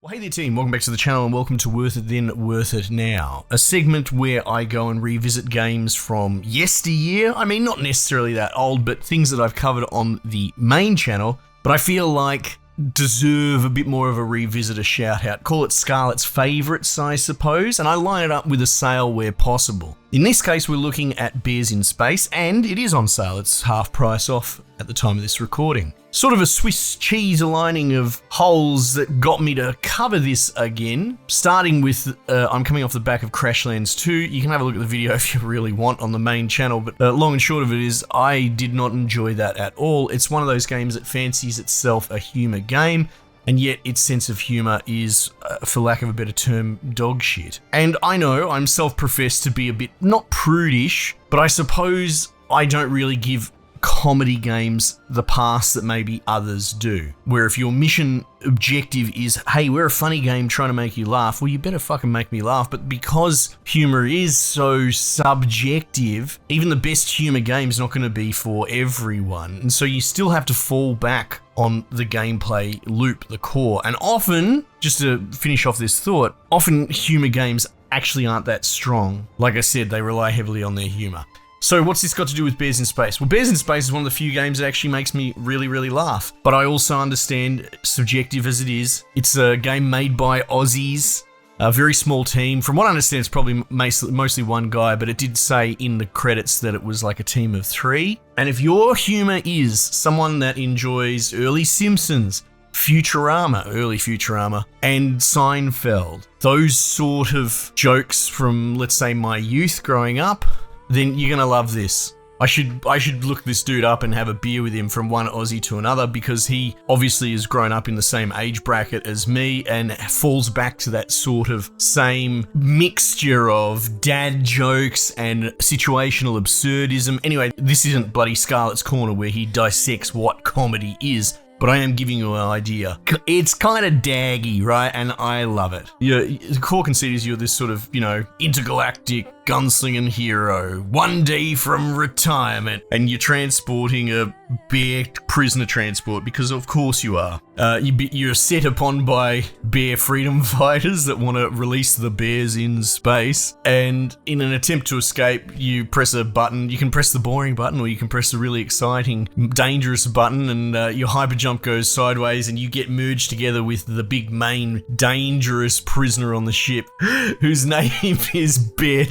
Well, hey there team, welcome back to the channel and welcome to Worth It Then, Worth It Now, a segment where I go and revisit games from yesteryear. I mean, not necessarily that old, but things that I've covered on the main channel, but I feel like deserve a bit more of a revisit, a shout out. Call it Scarlett's favourites, I suppose, and I line it up with a sale where possible. In this case, we're looking at Bears in Space, and it is on sale. It's half price off at the time of this recording. Sort of a Swiss cheese aligning of holes that got me to cover this again, starting with, I'm coming off the back of Crashlands 2. You can have a look at the video if you really want on the main channel, but long and short of it is, I did not enjoy that at all. It's one of those games that fancies itself a humour game, and yet its sense of humour is, for lack of a better term, dog shit. And I know I'm self-professed to be a bit, not prudish, but I suppose I don't really give comedy games the pass that maybe others do. Where if your mission objective is, hey, we're a funny game trying to make you laugh, well, you better fucking make me laugh. But because humor is so subjective, even the best humor game is not going to be for everyone. And so you still have to fall back on the gameplay loop, the core. And often, just to finish off this thought, often humor games actually aren't that strong. Like I said, they rely heavily on their humor. So what's this got to do with Bears in Space? Well, Bears in Space is one of the few games that actually makes me really laugh. But I also understand, subjective as it is, it's a game made by Aussies, a very small team. From what I understand, it's probably mostly one guy, but it did say in the credits that it was like a team of 3. And if your humor is someone that enjoys early Simpsons, Futurama, early Futurama, and Seinfeld, those sort of jokes from, let's say, my youth growing up, then you're gonna love this. I should look this dude up and have a beer with him from one Aussie to another, because he obviously has grown up in the same age bracket as me and falls back to that sort of same mixture of dad jokes and situational absurdism. Anyway, this isn't bloody Scarlett's Corner where he dissects what comedy is, but I am giving you an idea. It's kind of daggy, right? And I love it. The core conceit is you're this sort of, intergalactic gunslinging hero, one day from retirement, and you're transporting a bear prisoner transport, because of course you are. You're set upon by bear freedom fighters that want to release the bears in space, and in an attempt to escape, you press a button. You can press the boring button, or you can press the really exciting, dangerous button, and your hyper jump goes sideways, and you get merged together with the big main dangerous prisoner on the ship, whose name is Bear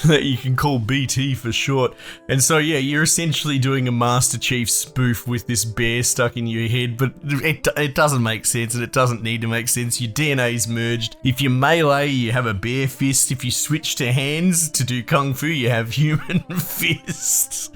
that you can call BT for short. And so yeah, you're essentially doing a Master Chief spoof with this bear stuck in your head, but it doesn't make sense, and it doesn't need to make sense. Your DNA's merged. If you melee, you have a bear fist. If you switch to hands to do kung fu, you have human fists.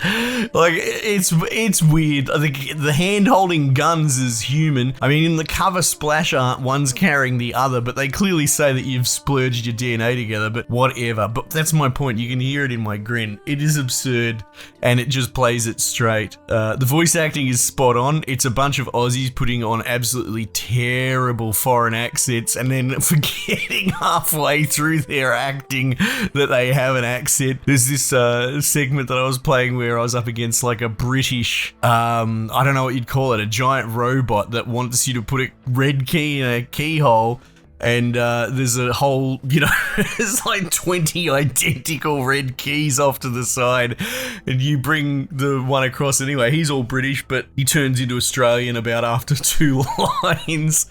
Like, it's weird. I think the hand holding guns is human. I mean, in the cover splash art, one's carrying the other, but they clearly say that you've splurged your DNA together, but whatever. But that's my point. You can hear it in my grin. It is absurd, and it just plays it straight. The voice acting is spot on. It's a bunch of Aussies putting on absolutely terrible foreign accents and then forgetting halfway through their acting that they have an accent. There's this segment that I was playing where I was up against like a British, I don't know what you'd call it, a giant robot that wants you to put a red key in a keyhole. And there's a whole, there's like 20 identical red keys off to the side, and you bring the one across anyway. He's all British, but he turns into Australian about after 2 lines.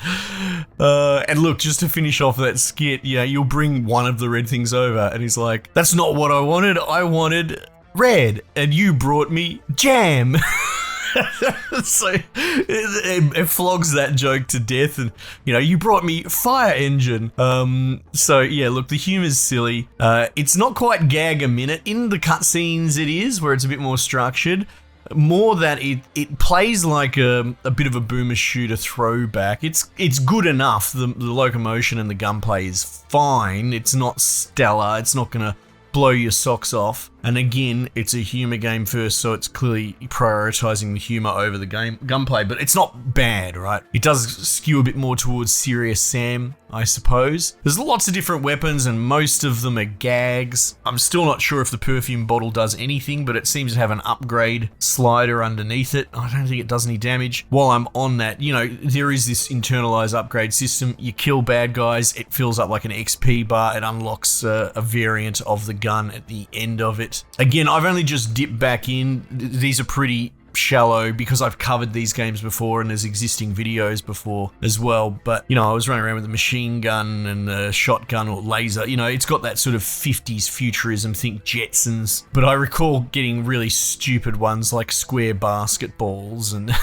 And look, just to finish off that skit, you'll bring one of the red things over, and he's like, "That's not what I wanted. I wanted red, and you brought me jam." So it flogs that joke to death, and you brought me fire engine. So yeah, look, the humor's silly. It's not quite gag a minute. In the cutscenes it is, where it's a bit more structured. More that it plays like a bit of a boomer shooter throwback. It's good enough. The locomotion and the gunplay is fine. It's not stellar. It's not gonna blow your socks off. And again, it's a humor game first, so it's clearly prioritizing the humor over the gunplay, but it's not bad, right? It does skew a bit more towards Serious Sam, I suppose. There's lots of different weapons and most of them are gags. I'm still not sure if the perfume bottle does anything, but it seems to have an upgrade slider underneath it. I don't think it does any damage. While I'm on that, you know, there is this internalized upgrade system. You kill bad guys, it fills up like an XP bar, it unlocks a variant of the gun at the end of it. Again, I've only just dipped back in. These are pretty shallow because I've covered these games before and there's existing videos before as well, but you know, I was running around with a machine gun and a shotgun or laser. You know, it's got that sort of 50s futurism, think Jetsons, but I recall getting really stupid ones like square basketballs and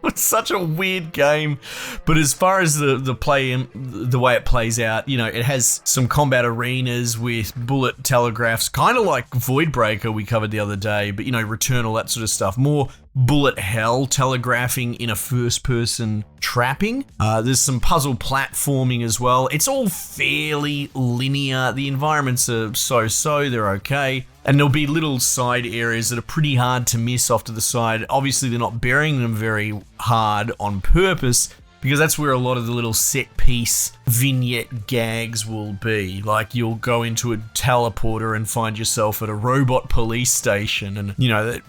it's such a weird game. But as far as the play and the way it plays out, you know, it has some combat arenas with bullet telegraphs, kind of like Voidbreaker we covered the other day, but you know, Returnal, that sort of stuff. More bullet hell telegraphing in a first-person trapping. There's some puzzle platforming as well. It's all fairly linear. The environments are so-so, they're okay. And there'll be little side areas that are pretty hard to miss off to the side. Obviously, they're not burying them very hard on purpose, because that's where a lot of the little set piece vignette gags will be. Like, you'll go into a teleporter and find yourself at a robot police station, and you know that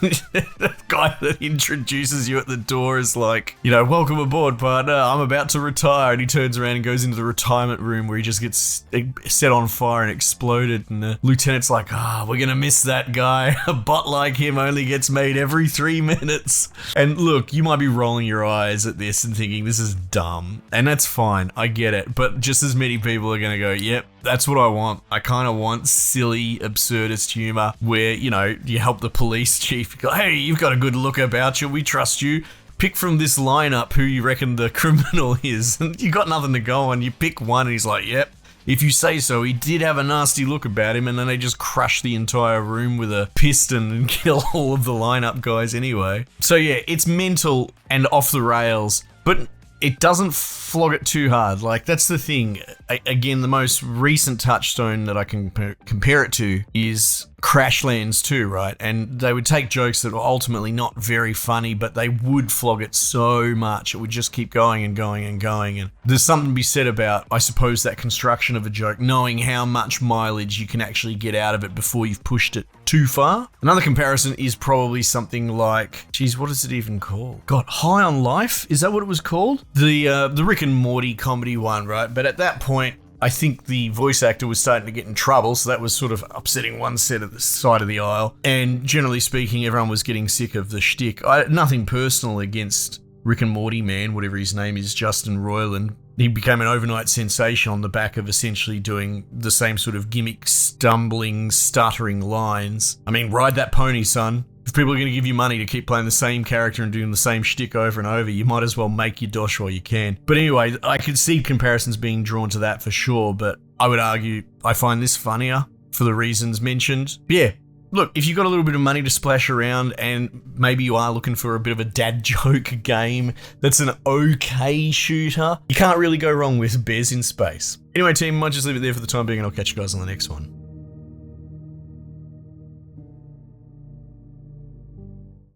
that guy that introduces you at the door is like, you know, welcome aboard, partner, I'm about to retire, and he turns around and goes into the retirement room where he just gets set on fire and exploded, and the lieutenant's like, we're gonna miss that guy. A bot like him only gets made every 3 minutes. And look, you might be rolling your eyes at this and thinking this is dumb, and that's fine, I get it, but just as many people are gonna go, yep, that's what I want. I kind of want silly, absurdist humor where, you know, you help the police chief, you go, hey, you've got a good look about you, we trust you. Pick from this lineup who you reckon the criminal is. And you got nothing to go on. You pick one and he's like, yep, if you say so. He did have a nasty look about him, and then they just crush the entire room with a piston and kill all of the lineup guys anyway. So yeah, it's mental and off the rails, but it doesn't flog it too hard. Like, that's the thing. Again, the most recent touchstone that I can compare it to is Crashlands 2, right? And they would take jokes that were ultimately not very funny, but they would flog it so much. It would just keep going and going and going. And there's something to be said about, I suppose, that construction of a joke, knowing how much mileage you can actually get out of it before you've pushed it too far. Another comparison is probably something like, geez, what is it even called? God, High on Life? Is that what it was called? The Rick and Morty comedy one, right? But at that point, I think the voice actor was starting to get in trouble, so that was sort of upsetting one set at the side of the aisle. And generally speaking, everyone was getting sick of the shtick. Nothing personal against Rick and Morty man, whatever his name is, Justin Roiland. He became an overnight sensation on the back of essentially doing the same sort of gimmick, stumbling, stuttering lines. I mean, ride that pony, son. If people are going to give you money to keep playing the same character and doing the same shtick over and over, you might as well make your dosh while you can. But anyway, I could see comparisons being drawn to that for sure, but I would argue I find this funnier for the reasons mentioned. But yeah, look, if you've got a little bit of money to splash around and maybe you are looking for a bit of a dad joke game that's an okay shooter, you can't really go wrong with Bears in Space. Anyway, team, I might just leave it there for the time being, and I'll catch you guys on the next one.